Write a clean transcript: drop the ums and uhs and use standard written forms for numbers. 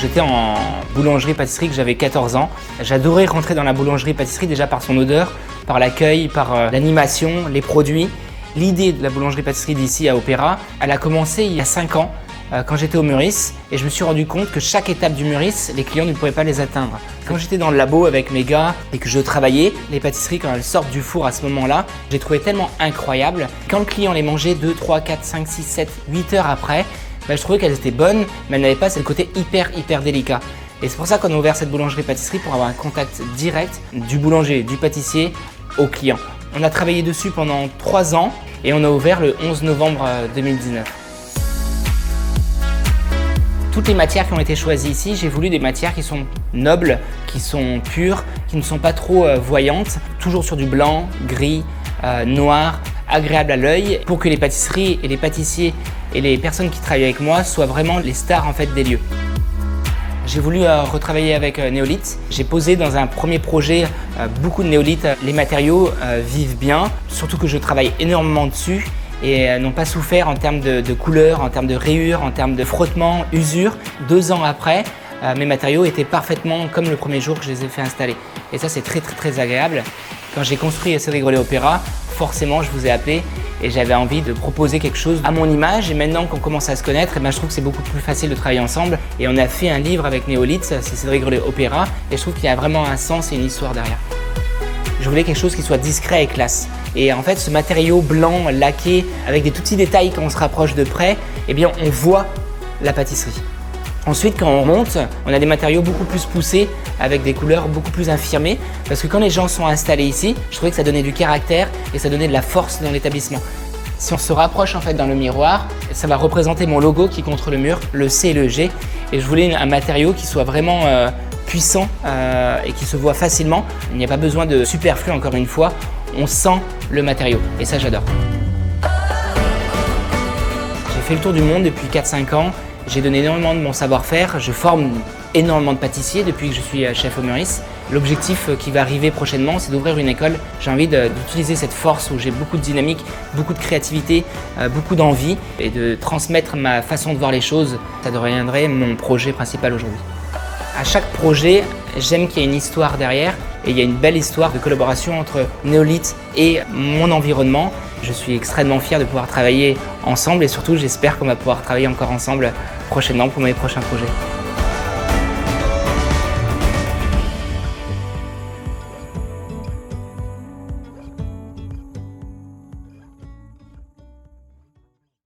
J'étais en boulangerie-pâtisserie que j'avais 14 ans. J'adorais rentrer dans la boulangerie-pâtisserie déjà par son odeur, par l'accueil, par l'animation, les produits. L'idée de la boulangerie-pâtisserie d'ici à Opéra, elle a commencé il y a 5 ans quand j'étais au Meurice et je me suis rendu compte que chaque étape du Meurice, les clients ne pouvaient pas les atteindre. Quand j'étais dans le labo avec mes gars et que je travaillais, les pâtisseries quand elles sortent du four à ce moment-là, j'ai trouvé tellement incroyable. Quand le client les mangeait 2, 3, 4, 5, 6, 7, 8 heures après, je trouvais qu'elles étaient bonnes, mais elles n'avaient pas ce côté hyper délicat. Et c'est pour ça qu'on a ouvert cette boulangerie-pâtisserie pour avoir un contact direct du boulanger, du pâtissier au client. On a travaillé dessus pendant 3 ans et on a ouvert le 11 novembre 2019. Toutes les matières qui ont été choisies ici, j'ai voulu des matières qui sont nobles, qui sont pures, qui ne sont pas trop voyantes, toujours sur du blanc, gris, noir, agréable à l'œil, pour que les pâtisseries et les pâtissiers et les personnes qui travaillent avec moi soient vraiment les stars en fait des lieux. J'ai voulu retravailler avec néolithes. J'ai posé dans un premier projet beaucoup de néolithes. Les matériaux vivent bien, surtout que je travaille énormément dessus et n'ont pas souffert en termes de couleur, en termes de rayures, en termes de frottement, usure. 2 ans après, mes matériaux étaient parfaitement comme le premier jour que je les ai fait installer. Et ça, c'est très agréable. Quand j'ai construit Cédric Grolet Opéra, forcément, je vous ai appelé et j'avais envie de proposer quelque chose à mon image. Et maintenant qu'on commence à se connaître, je trouve que c'est beaucoup plus facile de travailler ensemble. Et on a fait un livre avec Néolithes, c'est Cédric Grolet Opéra. Et je trouve qu'il y a vraiment un sens et une histoire derrière. Je voulais quelque chose qui soit discret et classe. Et en fait, ce matériau blanc, laqué, avec des tout petits détails quand on se rapproche de près, eh bien, on voit la pâtisserie. Ensuite, quand on monte, on a des matériaux beaucoup plus poussés, avec des couleurs beaucoup plus infirmées. Parce que quand les gens sont installés ici, je trouvais que ça donnait du caractère et ça donnait de la force dans l'établissement. Si on se rapproche en fait dans le miroir, ça va représenter mon logo qui est contre le mur, le C et le G. Et je voulais un matériau qui soit vraiment puissant et qui se voit facilement. Il n'y a pas besoin de superflu encore une fois. On sent le matériau et ça j'adore. J'ai fait le tour du monde depuis 4-5 ans. J'ai donné énormément de mon savoir-faire. Je forme énormément de pâtissiers depuis que je suis chef au Meurice. L'objectif qui va arriver prochainement, c'est d'ouvrir une école. J'ai envie d'utiliser cette force où j'ai beaucoup de dynamique, beaucoup de créativité, beaucoup d'envie et de transmettre ma façon de voir les choses. Ça deviendrait mon projet principal aujourd'hui. À chaque projet, j'aime qu'il y ait une histoire derrière et il y a une belle histoire de collaboration entre Néolithes et mon environnement. Je suis extrêmement fier de pouvoir travailler ensemble et surtout j'espère qu'on va pouvoir travailler encore ensemble prochainement pour mes prochains projets.